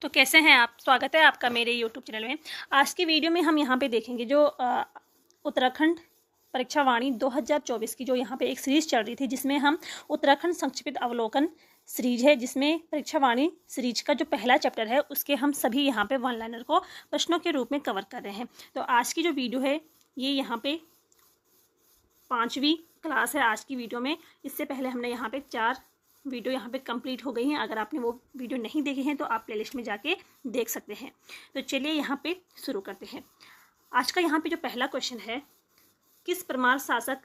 तो कैसे हैं आप। स्वागत है आपका मेरे यूट्यूब चैनल में। आज की वीडियो में हम यहाँ पे देखेंगे जो उत्तराखंड परीक्षा वाणी 2024 की जो यहाँ पे एक सीरीज चल रही थी, जिसमें हम उत्तराखंड संक्षिप्त अवलोकन सीरीज है, जिसमें परीक्षा वाणी सीरीज का जो पहला चैप्टर है उसके हम सभी यहाँ पे वन लाइनर को प्रश्नों के रूप में कवर कर रहे हैं। तो आज की जो वीडियो है ये यहाँ पे 5वीं क्लास है आज की वीडियो में। इससे पहले हमने यहाँ पे 4 वीडियो यहाँ पे कंप्लीट हो गई हैं। अगर आपने वो वीडियो नहीं देखे हैं तो आप प्लेलिस्ट में जाके देख सकते हैं। तो चलिए यहाँ पे शुरू करते हैं। आज का यहाँ पे जो पहला क्वेश्चन है, किस परमार शासक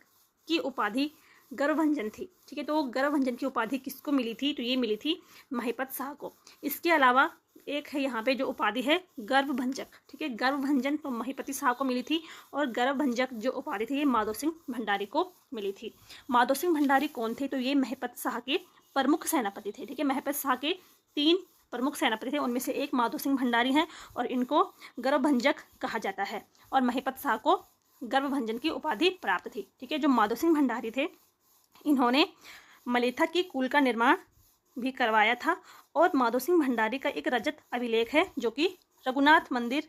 की उपाधि गर्वभंजन थी। ठीक है, तो गर्वभंजन की उपाधि किसको मिली थी, तो ये मिली थी महिपत शाह को। इसके अलावा एक है यहाँ पे जो उपाधि है गर्वभंजक। ठीक है, गर्वभंजन तो महिपति शाह को मिली थी, और गर्वभंजक जो उपाधि थी ये माधो सिंह भंडारी को मिली थी। माधो सिंह भंडारी कौन थे, तो ये महिपत शाह के प्रमुख सेनापति थे। ठीक है, महिपत शाह के 3 प्रमुख सेनापति थे, उनमें से एक माधो सिंह भंडारी हैं और इनको गर्वभंजक कहा जाता है, और महिपत शाह को गर्वभंजन की उपाधि प्राप्त थी। ठीक है, जो माधो सिंह भंडारी थे इन्होंने मलेथा की कुल का निर्माण भी करवाया था, और माधो सिंह भंडारी का एक रजत अभिलेख है जो कि रघुनाथ मंदिर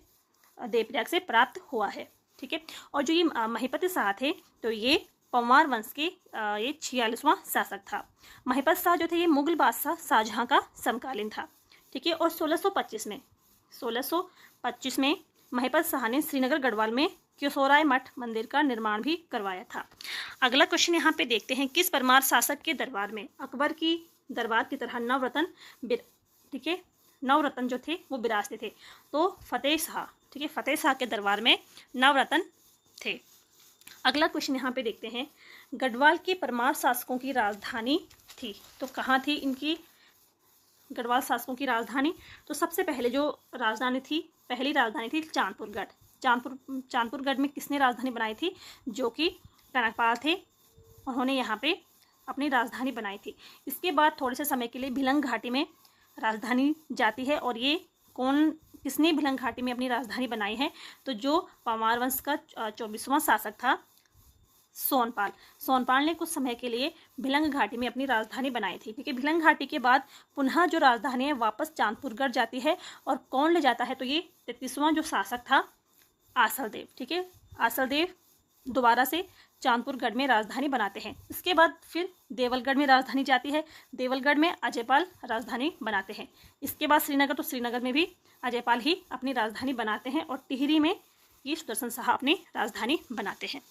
देवप्रयाग से प्राप्त हुआ है। ठीक है, और जो ये महिपत शाह थे तो ये पंवार वंश के ये 46वां शासक था। महिपत शाह जो थे ये मुगल बादशाह शाहजहां का समकालीन था। ठीक है, और 1625 में महिपत शाह ने श्रीनगर गढ़वाल में क्योसोराय मठ मंदिर का निर्माण भी करवाया था। अगला क्वेश्चन यहाँ पे देखते हैं, किस परमार शासक के दरबार में अकबर की दरबार की तरह नवरत्न, ठीक है, नवरत्न जो थे वो विराजते थे, तो फतेह शाह, ठीक है, फतेह शाह के दरबार में नवरत्न थे। अगला क्वेश्चन यहाँ पे देखते हैं, गढ़वाल के परमार शासकों की राजधानी थी, तो कहाँ थी इनकी गढ़वाल शासकों की राजधानी। तो सबसे पहले जो राजधानी थी, पहली राजधानी थी चांदपुरगढ़। चांदपुरगढ़ में किसने राजधानी बनाई थी, जो कि टनकपाल थे, उन्होंने यहाँ पे अपनी राजधानी बनाई थी। इसके बाद थोड़े से समय के लिए भिलंग घाटी में राजधानी जाती है, और ये किसने भिलंग घाटी में अपनी राजधानी बनाई है, तो जो परमार वंश का 24वां शासक था सोनपाल ने कुछ समय के लिए भिलंग घाटी में अपनी राजधानी बनाई थी। ठीक है, भिलंग घाटी के बाद पुनः जो राजधानी है वापस चांदपुरगढ़ जाती है, और कौन ले जाता है, तो ये 33वां जो शासक था आसलदेव। ठीक है, आसलदेव दोबारा से चांदपुरगढ़ में राजधानी बनाते हैं। इसके बाद फिर देवलगढ़ में राजधानी जाती है, देवलगढ़ में अजयपाल राजधानी बनाते हैं। इसके बाद श्रीनगर, तो श्रीनगर में भी अजयपाल ही अपनी राजधानी बनाते हैं, और टिहरी में ये सुदर्शन शाह अपनी राजधानी बनाते हैं।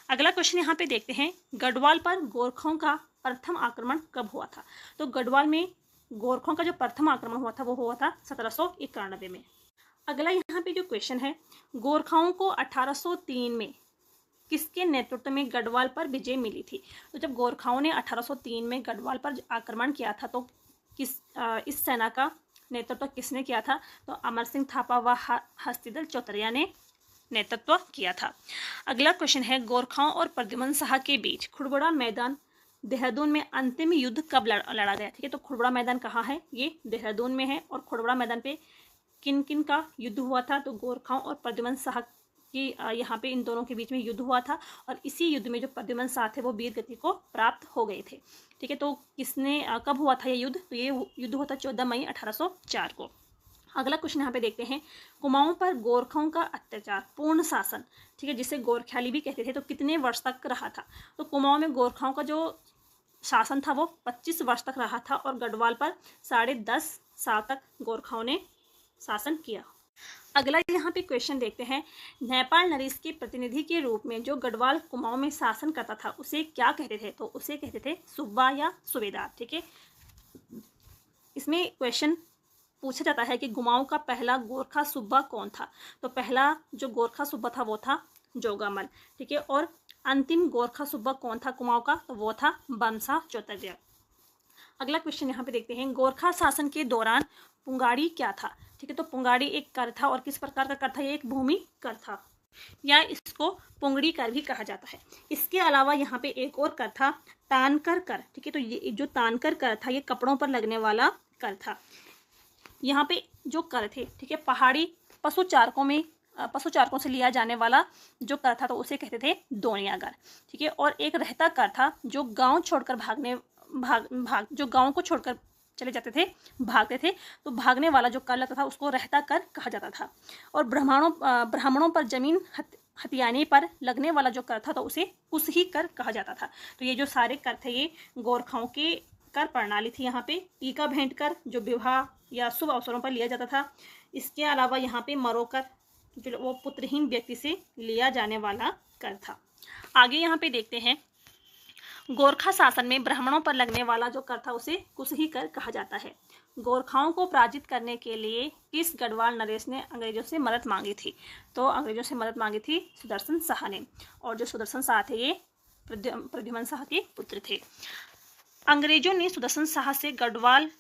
अगला क्वेश्चन यहाँ पे देखते हैं, गढ़वाल पर गोरखों का प्रथम आक्रमण कब हुआ था। तो गढ़वाल में गोरखों का जो प्रथम आक्रमण हुआ था वो हुआ था 1791 में। अगला यहाँ पे जो क्वेश्चन है, गोरखाओं को 1803 में किसके नेतृत्व में गढ़वाल पर विजय मिली थी। तो जब गोरखाओं ने 1803 में गढ़वाल पर आक्रमण किया था, तो इस सेना का नेतृत्व किसने किया था, तो अमर सिंह थापा व हस्तिदल चौतरिया ने नेतृत्व किया था। अगला क्वेश्चन है, गोरखाओं और प्रद्युमन शाह के बीच खुड़बुड़ा मैदान देहरादून में अंतिम युद्ध कब लड़ा गया। ठीक है, तो खुड़बुड़ा मैदान कहाँ है, ये देहरादून में है, और खुड़बुड़ा मैदान पे किन किन का युद्ध हुआ था, तो गोरखाओं और प्रद्युमन शाह कि यहाँ पे इन दोनों के बीच में युद्ध हुआ था, और इसी युद्ध में जो प्रद्युमन शाह थे वो वीर गति को प्राप्त हो गए थे। ठीक है, तो किसने कब हुआ था ये युद्ध, तो ये युद्ध हुआ था 14 मई 1804 को। अगला क्वेश्चन यहाँ पे देखते हैं, कुमाऊं पर गोरखाओं का अत्याचार पूर्ण शासन, ठीक है, जिसे गोरख्याली भी कहते थे, तो कितने वर्ष तक रहा था। तो कुमाऊं में गोरखाओं का जो शासन था वो 25 वर्ष तक रहा था, और गढ़वाल पर 10.5 साल तक गोरखाओं ने शासन किया। अगला यहाँ पे क्वेश्चन देखते हैं, नेपाल नरेश के प्रतिनिधि के रूप में जो गढ़वाल कुमाऊं में शासन करता था उसे क्या कहते थे, तो उसे कहते थे सुब्बा या सूबेदार। ठीक है, इसमें क्वेश्चन पूछा जाता है कि कुमाऊं का पहला गोरखा सुब्बा कौन था, तो पहला जो गोरखा सुब्बा था वो था जोगामल। ठीक है, और अंतिम गोरखा सुब्बा कौन था कुमाऊं का, तो वो था बमसा चौतरिया। अगला क्वेश्चन यहाँ पे देखते हैं, गोरखा शासन के दौरान पुंगाड़ी क्या था। ठीक है, तो पुंगाड़ी एक कर था, और किस प्रकार का कर था, ये एक भूमि कर था, या इसको पुंगड़ी कर भी कहा जाता है। इसके अलावा यहाँ पे एक और कर था तानकर कर। ठीक है, तो ये जो तानकर कर था ये कपड़ों पर लगने वाला कर था। यहाँ पे जो कर थे, ठीक है, पहाड़ी पशुचारकों से लिया जाने वाला जो कर था तो उसे कहते थे दोनियागर। ठीक है, और एक रहता कर था जो गांव छोड़कर जो गांव को छोड़कर चले जाते थे, भागते थे, तो भागने वाला जो कर लगता था उसको रहता कर कहा जाता था। और ब्राह्मणों पर जमीन हथियाने पर लगने वाला जो कर था तो उसे कुसही कर कहा जाता था। तो ये जो सारे कर थे ये गोरखाओं के कर प्रणाली थी। यहाँ पे टीका भेंट कर जो विवाह या शुभ अवसरों पर लिया जाता था। इसके अलावा यहाँ पे मरोकर जो वो पुत्रहीन व्यक्ति से लिया जाने वाला कर था। आगे यहाँ पे देखते हैं, गोरखा शासन में ब्राह्मणों पर लगने वाला जो कर था उसे कुसही कर कहा जाता है। गोरखाओं को पराजित करने के लिए किस गढ़वाल नरेश ने अंग्रेजों से मदद मांगी थी? तो अंग्रेजों से मदद मांगी थी सुदर्शन शाह ने। और जो सुदर्शन शाह थे ये प्रद्युम्न शाह के पुत्र थे। अंग्रेजों ने सुदर्शन शाह से गढ़वाल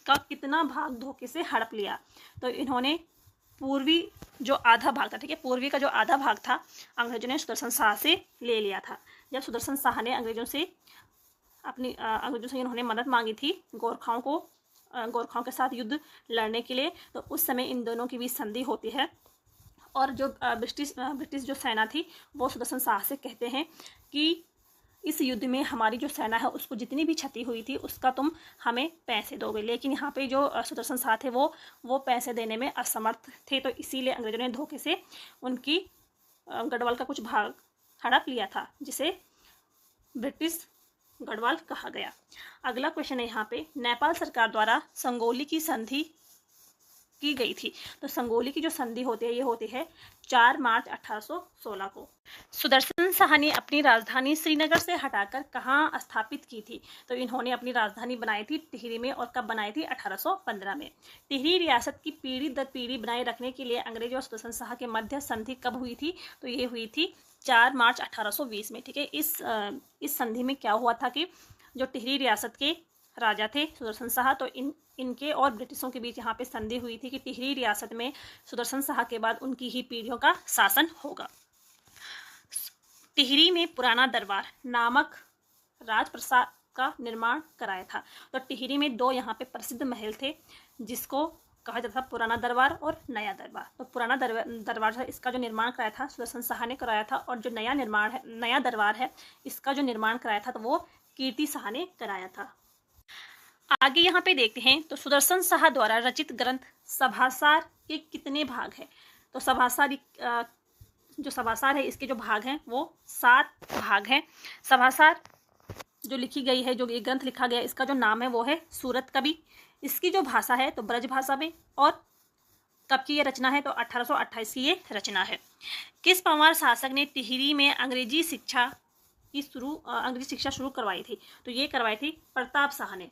का कितना भाग धोखे से हड़प लिया? तो इन्होंने पूर्वी जो आधा भाग था, ठीक है, पूर्वी का जो आधा भाग था अंग्रेजों ने सुदर्शन शाह से ले लिया था। जब सुदर्शन शाह ने अंग्रेजों से इन्होंने मदद मांगी थी गोरखाओं के साथ युद्ध लड़ने के लिए, तो उस समय इन दोनों की भी संधि होती है। और जो ब्रिटिश जो सेना थी वो सुदर्शन शाह से कहते हैं कि इस युद्ध में हमारी जो सेना है उसको जितनी भी क्षति हुई थी उसका तुम हमें पैसे दोगे। लेकिन यहाँ पे जो सुदर्शन शाह थे वो पैसे देने में असमर्थ थे, तो इसीलिए अंग्रेजों ने धोखे से उनकी गढ़वाल का कुछ भाग हड़प लिया था, जिसे ब्रिटिश गढ़वाल कहा गया। अगला क्वेश्चन है यहाँ पे, नेपाल सरकार द्वारा संगोली की संधि की गई थी। तो संगोली की जो संधि होती है ये होती है 4 मार्च 1816 को। सुदर्शन शाह ने अपनी राजधानी श्रीनगर से हटाकर कहाँ स्थापित की थी? तो इन्होंने अपनी राजधानी बनाई थी टिहरी में। और कब बनाई थी? 1815 में। टिहरी रियासत की पीढ़ी दर पीढ़ी बनाए रखने के लिए अंग्रेजों और सुदर्शन शाह के मध्य संधि कब हुई थी? तो ये हुई थी 4 मार्च 1820 में, ठीक है। इस संधि में क्या हुआ था कि जो टिहरी रियासत के राजा थे सुदर्शन शाह, तो इनके और ब्रिटिशों के बीच यहाँ पे संधि हुई थी कि टिहरी रियासत में सुदर्शन शाह के बाद उनकी ही पीढ़ियों का शासन होगा। टिहरी में पुराना दरबार नामक राजप्रासाद का निर्माण कराया था। तो टिहरी में 2 यहाँ पे प्रसिद्ध महल थे जिसको कहा जाता था पुराना दरबार और नया दरबार। तो पुराना दरबार था, इसका जो निर्माण कराया था सुदर्शन शाह ने कराया था। और जो नया दरबार है इसका जो निर्माण कराया था तो वो कीर्ति शाह ने कराया था। आगे यहाँ पे देखते हैं, तो सुदर्शन शाह द्वारा रचित ग्रंथ सभासार के कितने भाग हैं? तो जो सभासार है इसके जो भाग हैं वो 7 भाग हैं। सभासार जो लिखी गई है, जो ये ग्रंथ लिखा गया, इसका जो नाम है वो है सूरत कवि। इसकी जो भाषा है तो ब्रज भाषा में। और कब की ये रचना है? तो 1828 की ये रचना है। किस पंवार शासक ने टिहरी में अंग्रेजी शिक्षा शुरू करवाई थी? तो ये करवाई थी प्रताप शाह ने।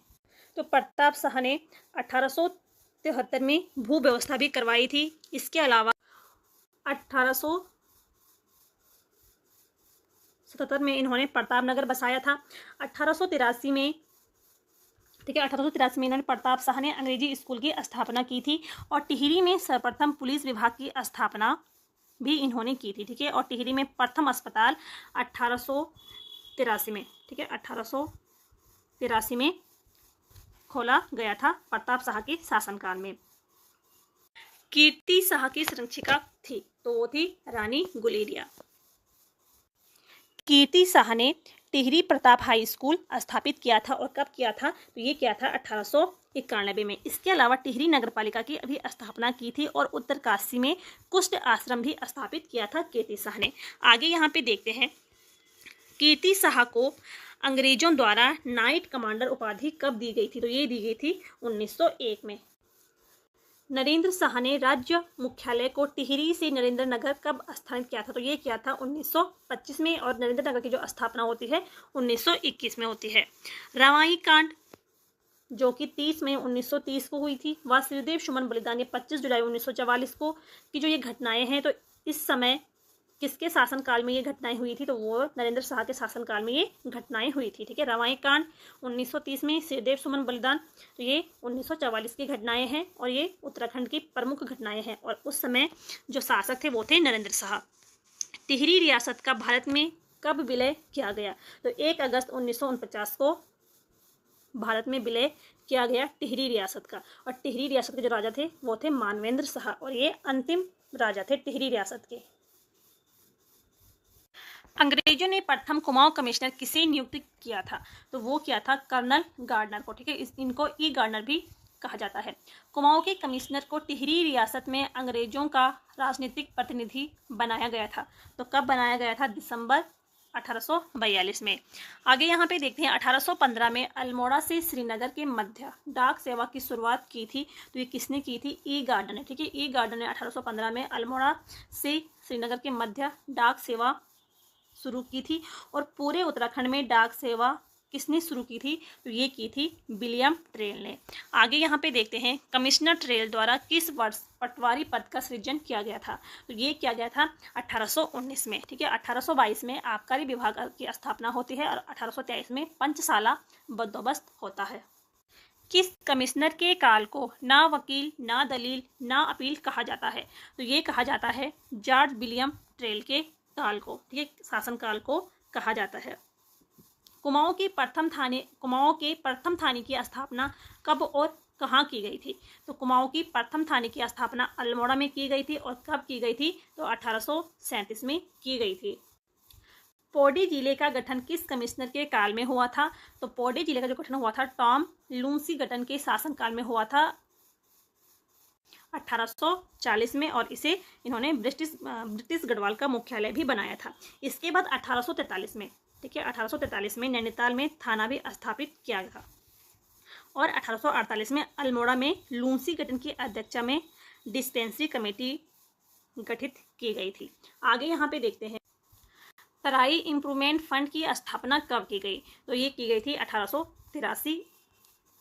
तो प्रताप शाह ने 1873 में भू व्यवस्था भी करवाई थी। इसके अलावा 1877 में इन्होंने प्रतापनगर बसाया था। 1883 में, ठीक है, 1883 में इन्होंने प्रताप शाह ने अंग्रेजी स्कूल की स्थापना की थी। और टिहरी में सर्वप्रथम पुलिस विभाग की स्थापना भी इन्होंने की थी, ठीक है। और टिहरी में प्रथम अस्पताल 1883 में, ठीक है, 1883 में खोला गया था प्रताप शाह के शासनकाल में। कीर्ति शाह की संरक्षिका थी तो वो थी रानी गुलेरिया। कीर्ति शाह ने टिहरी प्रताप हाई स्कूल स्थापित किया था। और कब किया था? तो ये किया था 1891 में। इसके अलावा टिहरी नगरपालिका की अभी स्थापना की थी और उत्तरकाशी में कुष्ठ आश्रम भी स्थापित किया था कीर्ति शाह ने। आगे यहाँ पे देखते हैं, कीर्ति शाह को अंग्रेजों द्वारा नाइट कमांडर उपाधि कब दी गई थी? तो ये दी गई थी 1901 में। नरेंद्र शाह ने राज्य मुख्यालय को टिहरी से नरेंद्र नगर कब स्थापित किया था? तो ये किया था 1925 में। और नरेंद्र नगर की जो स्थापना होती है 1921 में होती है। रवाई कांड जो कि 30 मई 1930 को हुई थी, वह श्रीदेव सुमन बलिदान ये 25 जुलाई 1944 को की जो ये घटनाएं हैं, तो इस समय किसके शासनकाल में ये घटनाएं हुई थी? तो वो नरेंद्र शाह के शासनकाल में ये घटनाएं हुई थी, ठीक है। रवाई कांड 1930 में, श्रीदेव सुमन बलिदान तो ये 1944 की घटनाएं हैं और ये उत्तराखंड की प्रमुख घटनाएं हैं। और उस समय जो शासक थे वो थे नरेंद्र शाह। टिहरी रियासत का भारत में कब विलय किया गया? तो 1 अगस्त 1949 को भारत में विलय किया गया टिहरी रियासत का। और टिहरी रियासत के जो राजा थे वो थे मानवेंद्र शाह और ये अंतिम राजा थे टिहरी रियासत के। अंग्रेजों ने प्रथम कुमाऊं कमिश्नर किसे नियुक्त किया था? तो वो किया था कर्नल गार्डनर को। ठीक है, इनको ई गार्डनर भी कहा जाता है। कुमाऊं के कमिश्नर को टिहरी रियासत में अंग्रेजों का राजनीतिक प्रतिनिधि बनाया गया था। तो कब बनाया गया था? दिसंबर 1842 में। आगे यहाँ पे देखते हैं 1815 में अल्मोड़ा से श्रीनगर के मध्य डाक सेवा की शुरुआत की थी। तो ये किसने की थी? ई गार्डनर ने। ठीक है, ई गार्डनर ने 1815 में अल्मोड़ा से श्रीनगर के मध्य डाक सेवा शुरू की थी। और पूरे उत्तराखंड में डाक सेवा किसने शुरू की थी? तो ये की थी विलियम ट्रेल ने। आगे यहाँ पे देखते हैं कमिश्नर ट्रेल द्वारा किस वर्ष पटवारी पद का सृजन किया गया था? तो ये किया गया था 1819 में। ठीक है, 1822 में आबकारी विभाग की स्थापना होती है और 1823 में पंचशाला बंदोबस्त होता है। किस कमिश्नर के काल को ना वकील, ना दलील, ना अपील कहा जाता है? तो ये कहा जाता है जॉर्ज विलियम ट्रेल के काल को। ठीक है, शासनकाल को कहा जाता है। कुमाऊं के प्रथम थाने की स्थापना कब और कहाँ की गई थी? तो कुमाऊं की प्रथम थाने की स्थापना अल्मोड़ा में की गई थी। और कब की गई थी? तो 1837 में की गई थी। पौड़ी जिले का गठन किस कमिश्नर के काल में हुआ था? तो पौड़ी जिले का जो गठन हुआ था टॉम लूसीगटन के शासनकाल में हुआ था 1840 में। और इसे इन्होंने ब्रिटिश गढ़वाल का मुख्यालय भी बनाया था। इसके बाद 1843 में, ठीक है, 1843 में नैनीताल में थाना भी स्थापित किया गया और 1848 में अल्मोड़ा में लूसीगटन की अध्यक्षता में डिस्पेंसरी कमेटी गठित की गई थी। आगे यहाँ पे देखते हैं तराई इम्प्रूवमेंट फंड की स्थापना कब की गई? तो ये की गई थी 1883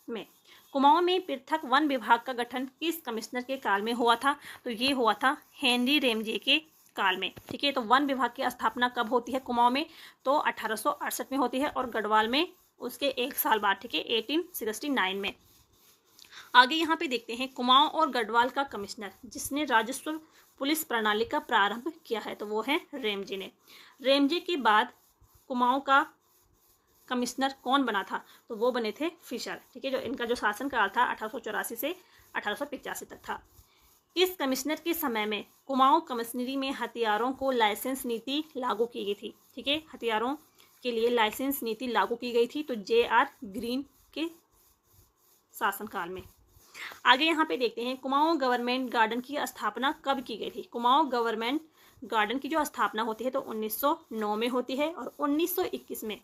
में। कुमाऊं में पृथक वन विभाग का गठन किस कमिश्नर के काल में हुआ था? तो ये हुआ था हेनरी रेमजे के काल में। ठीक है, तो वन विभाग की स्थापना कब होती है कुमाऊं में? तो 1868 में होती है और गढ़वाल में उसके एक साल बाद, ठीक है, 1869 में। आगे यहाँ पे देखते हैं कुमाऊं और गढ़वाल का कमिश्नर जिसने राजस्व पुलिस प्रणाली का प्रारंभ किया है। तो वो है रेमजे ने। रेमजे के बाद कुमाऊं का कमिश्नर कौन बना था? तो वो बने थे फिशर। ठीक है, जो इनका जो शासनकाल था 1884 से 1885 तक था। इस कमिश्नर के समय में कुमाऊं कमिश्नरी में हथियारों को लाइसेंस नीति लागू की गई थी। ठीक है, हथियारों के लिए लाइसेंस नीति लागू की गई थी। तो JR ग्रीन के शासनकाल में। आगे यहाँ पे देखते हैं कुमाऊं गवर्नमेंट गार्डन की स्थापना कब की गई थी? कुमाऊं गवर्नमेंट गार्डन की जो स्थापना होती है तो 1909 में होती है। और 1921 में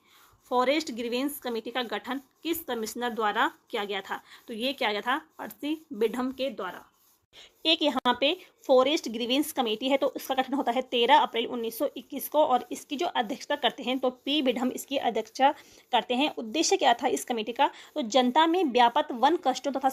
फॉरेस्ट ग्रीवेंस कमेटी का गठन किस कमिश्नर द्वारा किया गया था? तो ये किया गया था पर्सी बिडम के द्वारा। एक यहाँ पे फॉरेस्ट ग्रीवेंस कमेटी है तो इसका गठन होता है 13 अप्रैल 1921 को और इसकी जो अध्यक्षता करते हैं तो P बिडम इसकी अध्यक्षता करते हैं। उद्देश्य क्या था इस कमेटी का? तो जनता में व्याप्त वन कष्टों तथा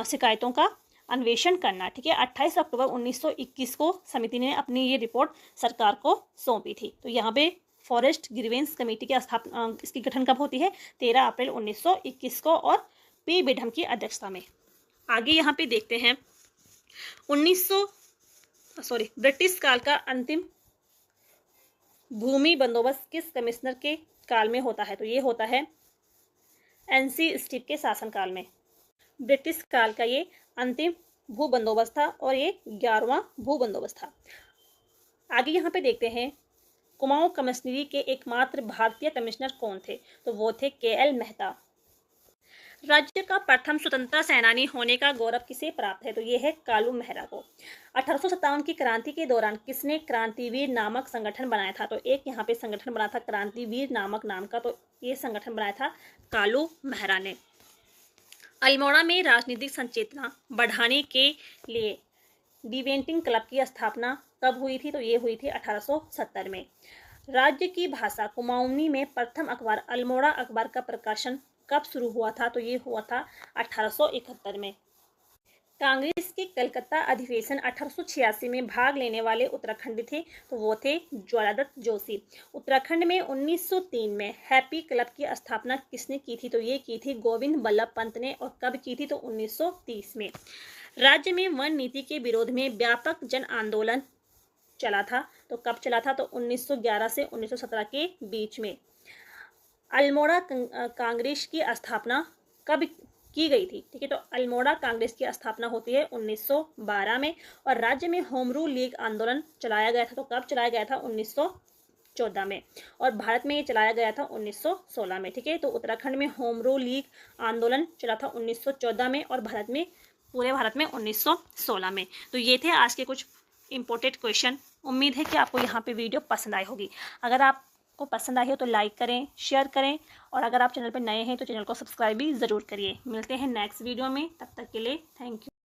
शिकायतों का अन्वेषण करना। ठीक है, 28 अक्टूबर 1921 को समिति ने अपनी ये रिपोर्ट सरकार को सौंपी थी। तो यहाँ पे फॉरेस्ट ग्रीवेंस कमेटी की स्थापना इसकी गठन कब होती है? 13 अप्रैल 1921 को और P बिडम की अध्यक्षता में। आगे यहाँ पे देखते हैं ब्रिटिश काल का अंतिम भूमि बंदोबस्त किस कमिश्नर के काल में होता है? तो ये होता है NC स्टीव के शासनकाल में। ब्रिटिश काल का ये अंतिम भू बंदोबस्त था और ये 11वां भू बंदोबस्त था। आगे यहाँ पे देखते हैं कुमाऊं कमिश्नरी के एकमात्र भारतीय कमिश्नर कौन थे? तो वो थे KL मेहता। राज्य का प्रथम स्वतंत्रता सेनानी होने का गौरव किसे प्राप्त है? तो ये है कालू मेहरा को। 1857 की क्रांति के दौरान किसने क्रांतिवीर नामक संगठन बनाया था? तो एक यहाँ पे संगठन बना था क्रांतिवीर नामक नाम का। तो ये संगठन बनाया था कालू मेहरा ने। अल्मोड़ा में राजनीतिक संचेतना बढ़ाने के लिए डिबेटिंग क्लब की स्थापना कब हुई थी? तो ये हुई थी 1870 में। राज्य की भाषा कुमाऊनी में प्रथम अखबार अल्मोड़ा अखबार का प्रकाशन कब शुरू हुआ था? तो ये हुआ था 1871 में। कांग्रेस के कलकत्ता अधिवेशन 1886 में भाग लेने वाले उत्तराखंडी थे तो वो थे ज्वालादत्त जोशी। उत्तराखंड में 1903 में हैप्पी क्लब की स्थापना किसने की थी? तो ये की थी गोविंद बल्लभ पंत ने। और कब की थी? तो 1930 में। राज्य में वन नीति के विरोध में व्यापक जन आंदोलन चला था। तो कब चला था? तो 1911 से 1917 के बीच में। अल्मोड़ा कांग्रेस की स्थापना कब की गई थी? ठीक है, तो अल्मोड़ा कांग्रेस की स्थापना होती है 1912 में। और राज्य में होम रूल लीग आंदोलन चलाया गया था। तो कब चलाया गया था? 1913 1914 में, और भारत में ये चलाया गया था 1916 में। ठीक है, तो उत्तराखंड में होम रूल लीग आंदोलन चला था 1914 में, और भारत में, पूरे भारत में 1916 में। तो ये थे आज के कुछ इंपॉर्टेंट क्वेश्चन। उम्मीद है कि आपको यहाँ पे वीडियो पसंद आई होगी। अगर आपको पसंद आई हो तो लाइक करें, शेयर करें, और अगर आप चैनल पर नए हैं तो चैनल को सब्सक्राइब भी ज़रूर करिए। मिलते हैं नेक्स्ट वीडियो में, तब तक के लिए थैंक यू।